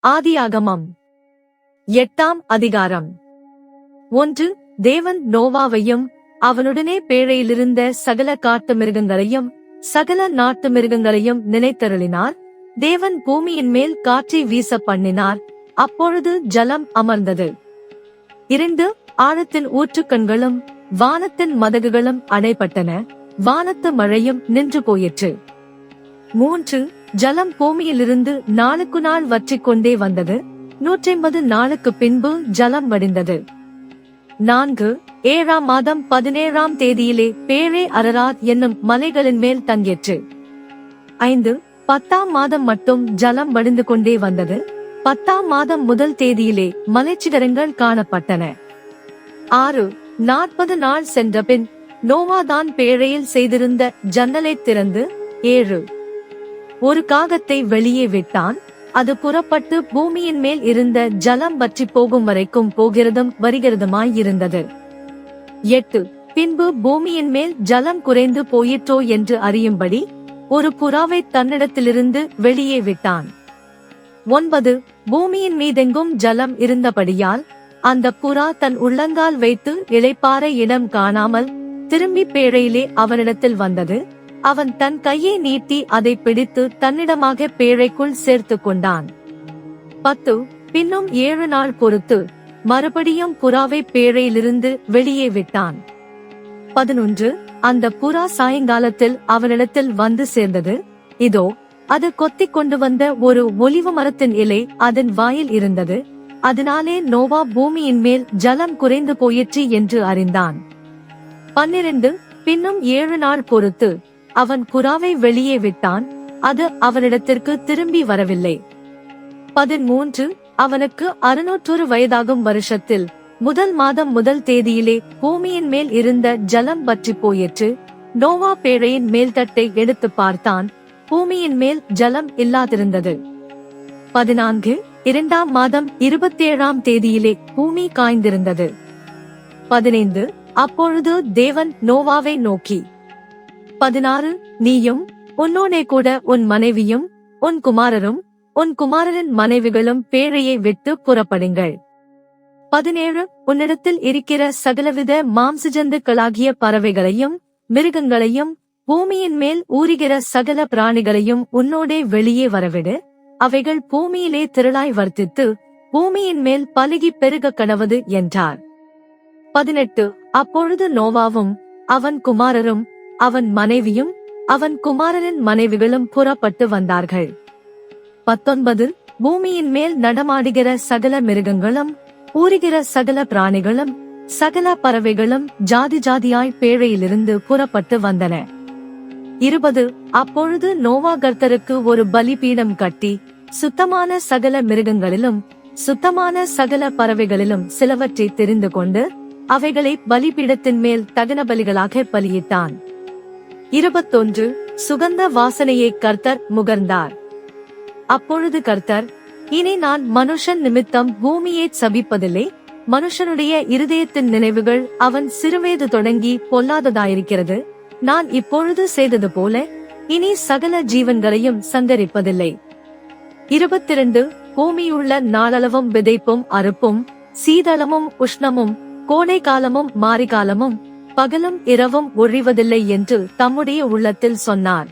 ஆதியாகமம் 8ஆம் அதிகாரம். 1. தேவன் நோவாவையும் அவனுடனே பேழையிலிருந்த சகல காட்டு மிருகங்களையும் சகல நாட்டு மிருகங்களையும் நினைத்தருளினார். தேவன் பூமியின் மேல் காற்றை வீச பண்ணினார். அப்பொழுது ஜலம் அமர்ந்தது. 2. ஆழத்தின் ஊற்றுக்கண்களும் வானத்தின் மதகுகளும் அடைபட்டன. வானத்து மழையும் நின்று போயிற்று. 3. ஜலம் பூமியிலிருந்து நாளுக்கு நாள் வற்றிக் கொண்டே வந்தது. 180 நாளுக்கு பின்பு ஜலம் வடிந்தது. 4. 7ஆம் மாதம் 17ஆம் தேதியிலே பேழை அரராத் என்னும் மலைகளின் மேல் தங்கிற்று. 5. 10ஆம் மாதம் மட்டும் ஜலம் வடிந்து கொண்டே வந்தது. 10ஆம் மாதம் முதல் தேதியிலே மலைச்சிகரங்கள் காணப்பட்டன. 6. 40 நாள் சென்றபின் நோவாதான் பேழையில் செய்திருந்த ஜன்னலை திறந்து 7. ஒரு காகத்தை வெளியே விட்டான். அது புறப்பட்டு பூமியின் மேல் இருந்த ஜலம் வற்றி போகும் வரைக்கும் போகிறதும் வருகிறதுமாயிருந்தது. 8. பின்பு பூமியின் மேல் ஜலம் குறைந்து போயிற்றோ என்று அறியும்படி ஒரு புறாவை தன்னிடத்திலிருந்து வெளியே விட்டான். 9. பூமியின் மீதெங்கும் ஜலம் இருந்தபடியால் அந்த புறா தன் உள்ளங்கால் வைத்து இளைப்பாற இடம் காணாமல் திரும்பி பேழையிலே அவனிடத்தில் வந்தது. அவன் தன் கையை நீட்டி அதை பிடித்து தன்னிடமாக பேழைக்குள் சேர்த்து கொண்டான். 10. பின்னும் 7 நாள் பொறுத்து மறுபடியும் புறாவை பேழையிலிருந்து வெளியே விட்டான். 11. அந்த புறா சாயங்காலத்தில் அவனிடத்தில் வந்து சேர்ந்தது. இதோ, அது கொத்திக் கொண்டு வந்த ஒரு ஒலிவ மரத்தின் இலை அதன் வாயில் இருந்தது. அதனாலே நோவா பூமியின் மேல் ஜலம் குறைந்து போயிற்று என்று அறிந்தான். 12. பின்னும் 7 நாள் பொறுத்து அவன் புறாவை வெளியே விட்டான். அது அவனிடத்திற்கு திரும்பி வரவில்லை. 13. அவனுக்கு 601 வயதாகும் வருஷத்தில் முதல் மாதம் முதல் தேதியிலே பூமியின் மேல் இருந்த ஜலம் வற்றி போயிற்று. நோவா பேழையின் மேல்தட்டை எடுத்து பார்த்தான். பூமியின் மேல் ஜலம் இல்லாதிருந்தது. 14. 2ஆம் மாதம் 27ஆம் தேதியிலே பூமி காய்ந்திருந்தது. 15. அப்பொழுது தேவன் நோவாவை நோக்கி, 16. நீயும் உன்னோடே கூட உன் மனைவியும் உன் குமாரரும் உன் குமாரரின் மனைவிகளும் பேழையை விட்டு புறப்படுங்கள். 17. உன்னிடத்தில் இருக்கிற சகலவித மாம்சஜந்துக்களாகிய பறவைகளையும் மிருகங்களையும் பூமியின் மேல் ஊறுகிற சகல பிராணிகளையும் உன்னோடே வெளியே வரவிடு. அவைகள் பூமியிலே திரளாய் வர்த்தித்து பூமியின் மேல் பலுகி பெருக கடவது என்றார். 18. அப்பொழுது நோவாவும் அவன் குமாரரும் அவன் மனைவியும் அவன் குமாரரின் மனைவிகளும் புறப்பட்டு வந்தார்கள். 19. பூமியின் மேல் நடமாடுகிற சகல மிருகங்களும் ஊறுகிற சகல பிராணிகளும் சகல பறவைகளும் ஜாதி ஜாதியாய் பேழையிலிருந்து புறப்பட்டு வந்தன. 20. அப்பொழுது நோவா கர்த்தருக்கு ஒரு பலிபீடம் கட்டி சுத்தமான சகல மிருகங்களிலும் சுத்தமான சகல பறவைகளிலும் சிலவற்றை தெரிந்து கொண்டு அவைகளை பலிபீடத்தின் மேல் தகன பலிகளாக பலியிட்டான். 21. சுகந்த வாசனையை கர்த்தர் முகர்ந்தார். அப்பொழுது கர்த்தர், இனி நான் மனுஷன் நிமித்தம் பூமியை சபிப்பதில்லை. மனுஷனுடைய இருதயத்தின் நினைவுகள் அவன் சிறுவயது தொடங்கி பொல்லாததாயிருக்கிறது. நான் இப்பொழுது செய்தது போல இனி சகல ஜீவன்களையும் சங்கரிப்பதில்லை. 22. பூமியுள்ள நாளளவும் விதைப்பும் அறுப்பும் சீதளமும் உஷ்ணமும் கோடை காலமும் மாரிகாலமும் பகலும் இரவும் ஒழிவதில்லை என்று தம்முடைய உள்ளத்தில் சொன்னார்.